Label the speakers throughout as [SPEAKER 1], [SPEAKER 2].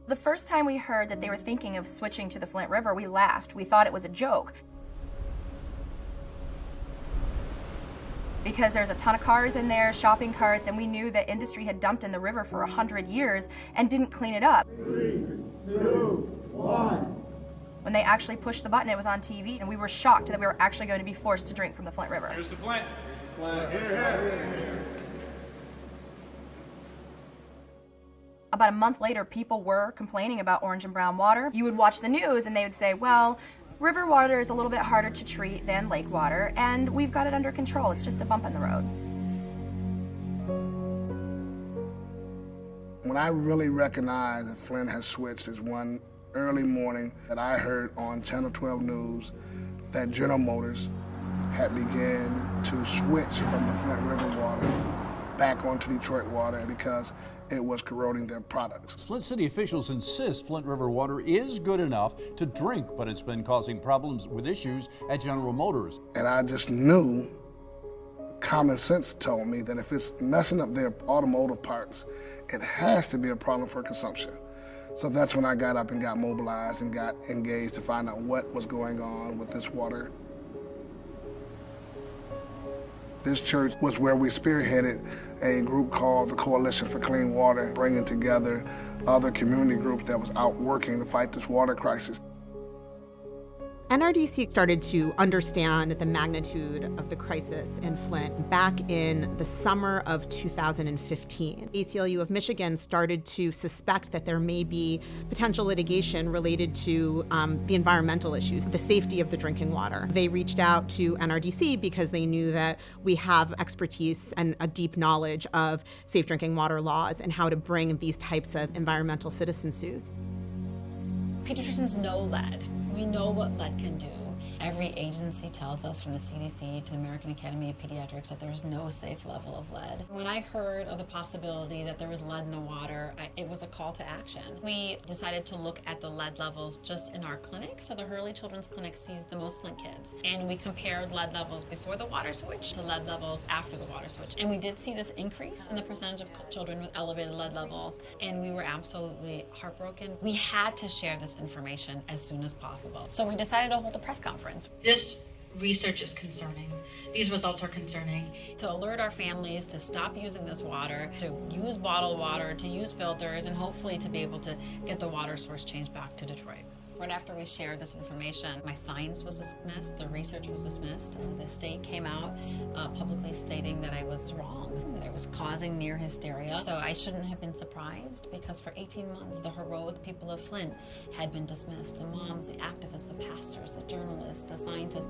[SPEAKER 1] The first time we heard that they were thinking of switching to the Flint River, we laughed. We thought it was a joke. Because there's a ton of cars in there, shopping carts, and we knew that industry had dumped in the river for 100 years and didn't clean it up.
[SPEAKER 2] 3, 2, 1.
[SPEAKER 1] When they actually pushed the button, it was on TV, and we were shocked that we were actually going to be forced to drink from the Flint River.
[SPEAKER 2] Here's the Flint. Here.
[SPEAKER 1] About a month later, people were complaining about orange and brown water. You would watch the news and they would say, well, river water is a little bit harder to treat than lake water, and we've got it under control. It's just a bump in the road.
[SPEAKER 3] When I really recognized that Flint has switched is one early morning that I heard on Channel 12 News that General Motors had begun to switch from the Flint River water back onto Detroit water because it was corroding their products.
[SPEAKER 4] Flint City officials insist Flint River water is good enough to drink, but it's been causing problems with issues at General Motors.
[SPEAKER 3] And I just knew, common sense told me that if it's messing up their automotive parts, it has to be a problem for consumption. So that's when I got up and got mobilized and got engaged to find out what was going on with this water. This church was where we spearheaded a group called the Coalition for Clean Water, bringing together other community groups that was out working to fight this water crisis.
[SPEAKER 5] NRDC started to understand the magnitude of the crisis in Flint back in the summer of 2015. ACLU of Michigan started to suspect that there may be potential litigation related to the environmental issues, the safety of the drinking water. They reached out to NRDC because they knew that we have expertise and a deep knowledge of safe drinking water laws and how to bring these types of environmental citizen suits.
[SPEAKER 6] Pediatricians know lead. We know what lead can do. Every agency tells us, from the CDC to the American Academy of Pediatrics, that there's no safe level of lead. When I heard of the possibility that there was lead in the water, it was a call to action. We decided to look at the lead levels just in our clinic. So the Hurley Children's Clinic sees the most Flint kids. And we compared lead levels before the water switch to lead levels after the water switch. And we did see this increase in the percentage of children with elevated lead levels. And we were absolutely heartbroken. We had to share this information as soon as possible. So we decided to hold a press conference.
[SPEAKER 7] This research is concerning. These results are concerning.
[SPEAKER 6] To alert our families to stop using this water, to use bottled water, to use filters, and hopefully to be able to get the water source changed back to Detroit. Right after we shared this information, my science was dismissed, the research was dismissed. The state came out publicly stating that I was wrong, that I was causing near hysteria. So I shouldn't have been surprised, because for 18 months, the heroic people of Flint had been dismissed. The moms, the activists, the pastors, the journalists, the scientists.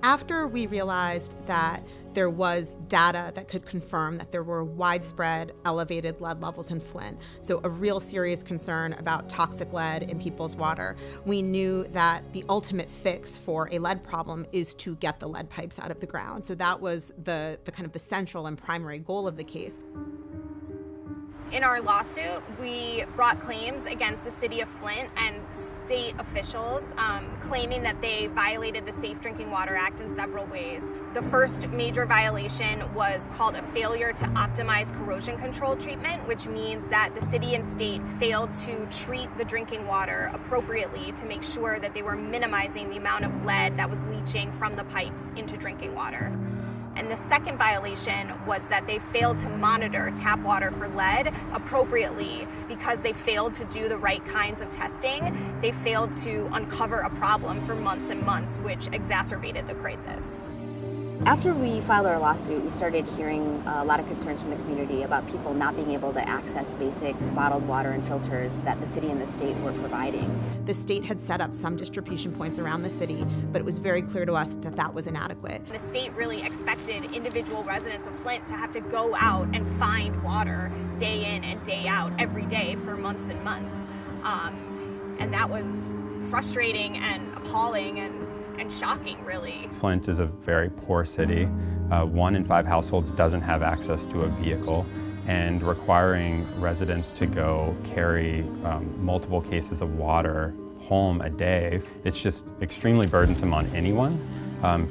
[SPEAKER 5] After we realized that there was data that could confirm that there were widespread elevated lead levels in Flint, so a real serious concern about toxic lead in people's water, we knew that the ultimate fix for a lead problem is to get the lead pipes out of the ground. So that was the kind of the central and primary goal of the case.
[SPEAKER 8] In our lawsuit, we brought claims against the city of Flint and state officials claiming that they violated the Safe Drinking Water Act in several ways. The first major violation was called a failure to optimize corrosion control treatment, which means that the city and state failed to treat the drinking water appropriately to make sure that they were minimizing the amount of lead that was leaching from the pipes into drinking water. And the second violation was that they failed to monitor tap water for lead appropriately because they failed to do the right kinds of testing. They failed to uncover a problem for months and months, which exacerbated the crisis.
[SPEAKER 9] After we filed our lawsuit, we started hearing a lot of concerns from the community about people not being able to access basic bottled water and filters that the city and the state were providing.
[SPEAKER 5] The state had set up some distribution points around the city, but it was very clear to us that that was inadequate.
[SPEAKER 8] The state really expected individual residents of Flint to have to go out and find water day in and day out every day for months and months. And that was frustrating and appalling and shocking, really.
[SPEAKER 10] Flint is a very poor city. 1 in 5 households doesn't have access to a vehicle, and requiring residents to go carry multiple cases of water home a day, it's just extremely burdensome on anyone,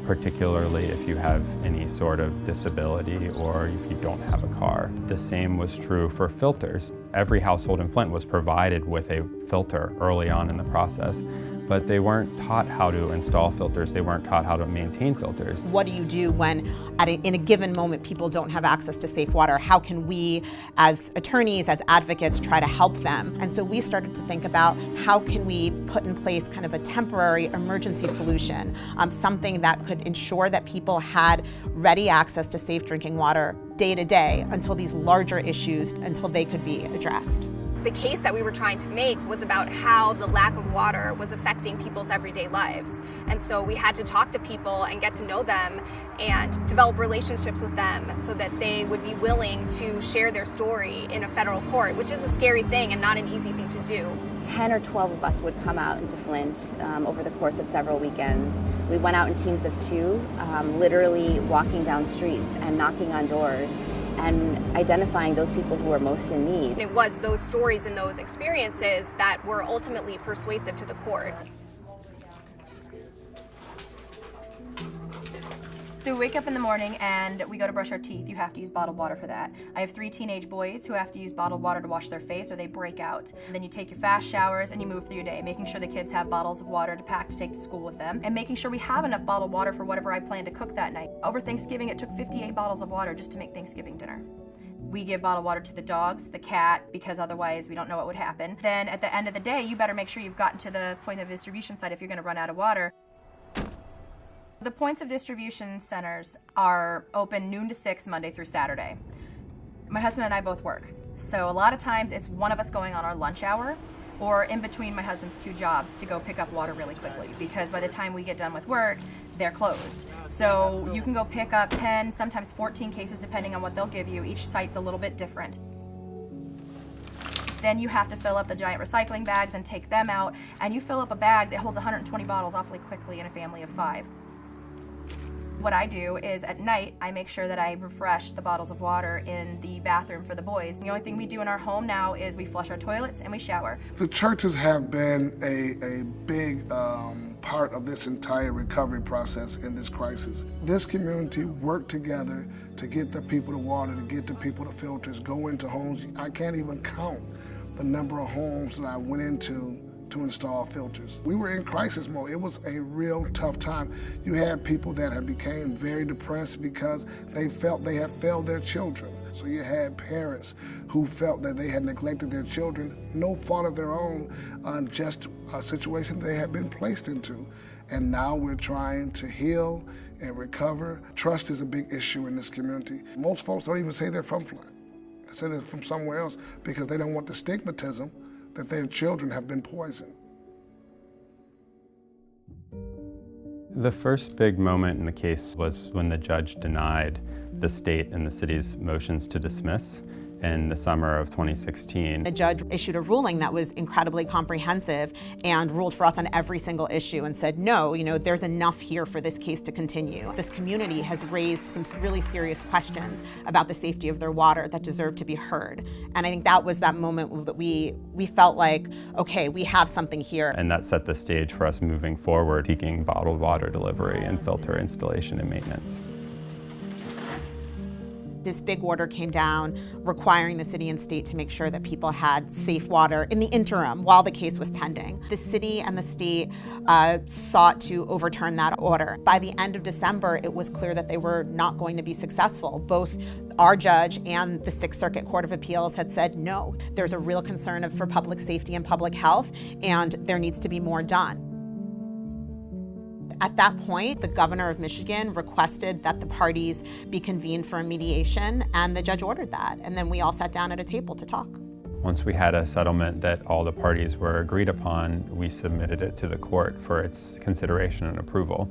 [SPEAKER 10] particularly if you have any sort of disability or if you don't have a car. The same was true for filters. every household in Flint was provided with a filter early on in the process, but they weren't taught how to install filters. They weren't taught how to maintain filters.
[SPEAKER 5] What do you do when in a given moment people don't have access to safe water? How can we as attorneys, as advocates, try to help them? And so we started to think about how can we put in place kind of a temporary emergency solution, something that could ensure that people had ready access to safe drinking water day to day until these larger issues, until they could be addressed.
[SPEAKER 8] The case that we were trying to make was about how the lack of water was affecting people's everyday lives. And so we had to talk to people and get to know them and develop relationships with them so that they would be willing to share their story in a federal court, which is a scary thing and not an easy thing to do.
[SPEAKER 9] 10 or 12 of us would come out into Flint over the course of several weekends. We went out in teams of 2, literally walking down streets and knocking on doors and identifying those people who are most in need.
[SPEAKER 8] It was those stories and those experiences that were ultimately persuasive to the court.
[SPEAKER 1] So we wake up in the morning and we go to brush our teeth. You have to use bottled water for that. I have 3 teenage boys who have to use bottled water to wash their face or they break out. And then you take your fast showers and you move through your day, making sure the kids have bottles of water to pack to take to school with them, and making sure we have enough bottled water for whatever I plan to cook that night. Over Thanksgiving, it took 58 bottles of water just to make Thanksgiving dinner. We give bottled water to the dogs, the cat, because otherwise we don't know what would happen. Then at the end of the day, you better make sure you've gotten to the point of distribution site if you're gonna run out of water. The points of distribution centers are open noon to 6 Monday through Saturday. My husband and I both work, so a lot of times it's one of us going on our lunch hour or in between my husband's 2 jobs to go pick up water really quickly, because by the time we get done with work, they're closed. So you can go pick up 10, sometimes 14 cases depending on what they'll give you. Each site's a little bit different. Then you have to fill up the giant recycling bags and take them out, and you fill up a bag that holds 120 bottles awfully quickly in a family of 5. What I do is at night, I make sure that I refresh the bottles of water in the bathroom for the boys. The only thing we do in our home now is we flush our toilets and we shower.
[SPEAKER 3] The churches have been a big part of this entire recovery process in this crisis. This community worked together to get the people the water, to get the people the filters, go into homes. I can't even count the number of homes that I went into to install filters. We were in crisis mode. It was a real tough time. You had people that had became very depressed because they felt they had failed their children. So you had parents who felt that they had neglected their children, no fault of their own, just a situation they had been placed into. And now we're trying to heal and recover. Trust is a big issue in this community. Most folks don't even say they're from Flint. They say they're from somewhere else because they don't want the stigmatism that their children have been poisoned.
[SPEAKER 10] The first big moment in the case was when the judge denied the state and the city's motions to dismiss in the summer of 2016.
[SPEAKER 5] The judge issued a ruling that was incredibly comprehensive and ruled for us on every single issue and said, no, there's enough here for this case to continue. This community has raised some really serious questions about the safety of their water that deserve to be heard. And I think that was that moment that we felt like, okay, we have something here.
[SPEAKER 10] And that set the stage for us moving forward, seeking bottled water delivery and filter installation and maintenance.
[SPEAKER 5] This big order came down requiring the city and state to make sure that people had safe water in the interim while the case was pending. The city and the state sought to overturn that order. By the end of December, it was clear that they were not going to be successful. Both our judge and the Sixth Circuit Court of Appeals had said, no, there's a real concern for public safety and public health, and there needs to be more done. At that point, the governor of Michigan requested that the parties be convened for a mediation, and the judge ordered that. And then we all sat down at a table to talk.
[SPEAKER 10] Once we had a settlement that all the parties were agreed upon, we submitted it to the court for its consideration and approval.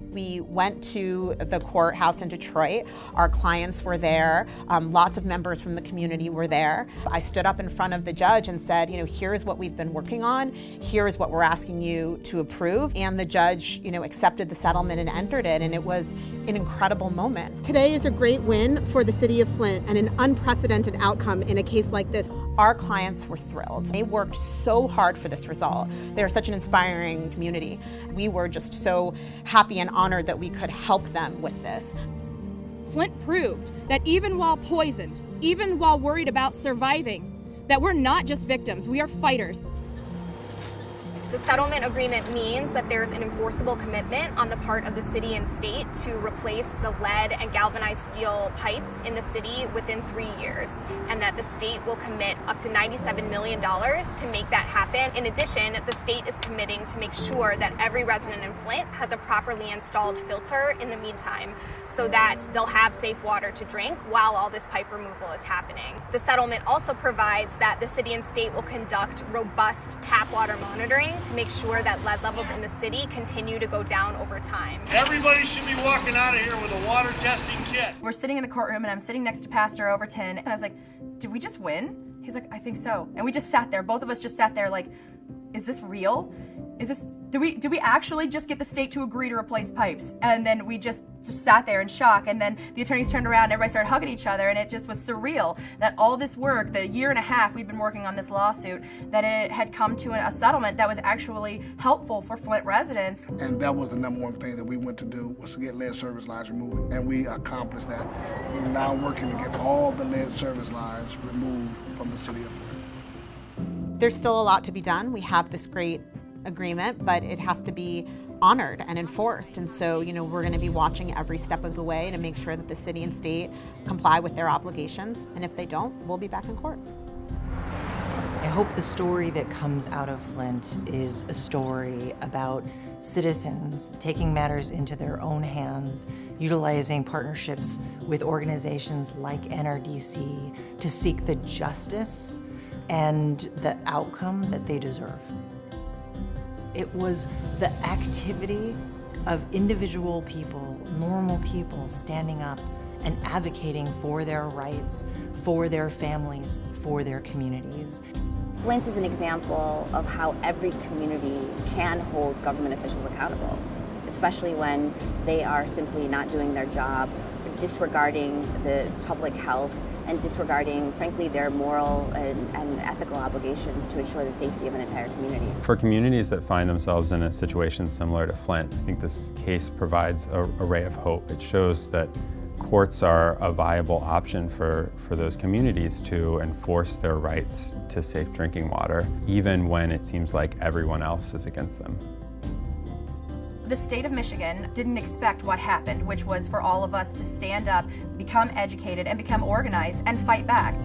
[SPEAKER 5] We went to the courthouse in Detroit. Our clients were there. Lots of members from the community were there. I stood up in front of the judge and said, here's what we've been working on. Here's what we're asking you to approve. And the judge, accepted the settlement and entered it. And it was an incredible moment.
[SPEAKER 11] Today is a great win for the city of Flint and an unprecedented outcome in a case like this.
[SPEAKER 5] Our clients were thrilled. They worked so hard for this result. They're such an inspiring community. We were just so happy and honored that we could help them with this.
[SPEAKER 12] Flint proved that even while poisoned, even while worried about surviving, that we're not just victims, we are fighters.
[SPEAKER 8] The settlement agreement means that there's an enforceable commitment on the part of the city and state to replace the lead and galvanized steel pipes in the city within 3 years, and that the state will commit up to $97 million to make that happen. In addition, the state is committing to make sure that every resident in Flint has a properly installed filter in the meantime, so that they'll have safe water to drink while all this pipe removal is happening. The settlement also provides that the city and state will conduct robust tap water monitoring to make sure that lead levels in the city continue to go down over time.
[SPEAKER 13] Everybody should be walking out of here with a water testing kit.
[SPEAKER 1] We're sitting in the courtroom and I'm sitting next to Pastor Overton and I was like, did we just win? He's like, I think so. And we just sat there, both of us just sat there like, is this real? Do we actually just get the state to agree to replace pipes? And then we just sat there in shock, and then the attorneys turned around and everybody started hugging each other, and it just was surreal that all this work, the year and a half we'd been working on this lawsuit, that it had come to a settlement that was actually helpful for Flint residents.
[SPEAKER 3] And that was the number one thing that we went to do, was to get lead service lines removed, and we accomplished that. We're now working to get all the lead service lines removed from the city of Flint.
[SPEAKER 5] There's still a lot to be done. We have this great agreement, but it has to be honored and enforced. And so, we're going to be watching every step of the way to make sure that the city and state comply with their obligations. And if they don't, we'll be back in court.
[SPEAKER 14] I hope the story that comes out of Flint is a story about citizens taking matters into their own hands, utilizing partnerships with organizations like NRDC to seek the justice and the outcome that they deserve. It was the activity of individual people, normal people, standing up and advocating for their rights, for their families, for their communities.
[SPEAKER 9] Flint is an example of how every community can hold government officials accountable, especially when they are simply not doing their job, disregarding the public health, and disregarding, frankly, their moral and ethical obligations to ensure the safety of an entire community.
[SPEAKER 10] For communities that find themselves in a situation similar to Flint, I think this case provides a ray of hope. It shows that courts are a viable option for those communities to enforce their rights to safe drinking water, even when it seems like everyone else is against them.
[SPEAKER 1] The state of Michigan didn't expect what happened, which was for all of us to stand up, become educated, and become organized and fight back.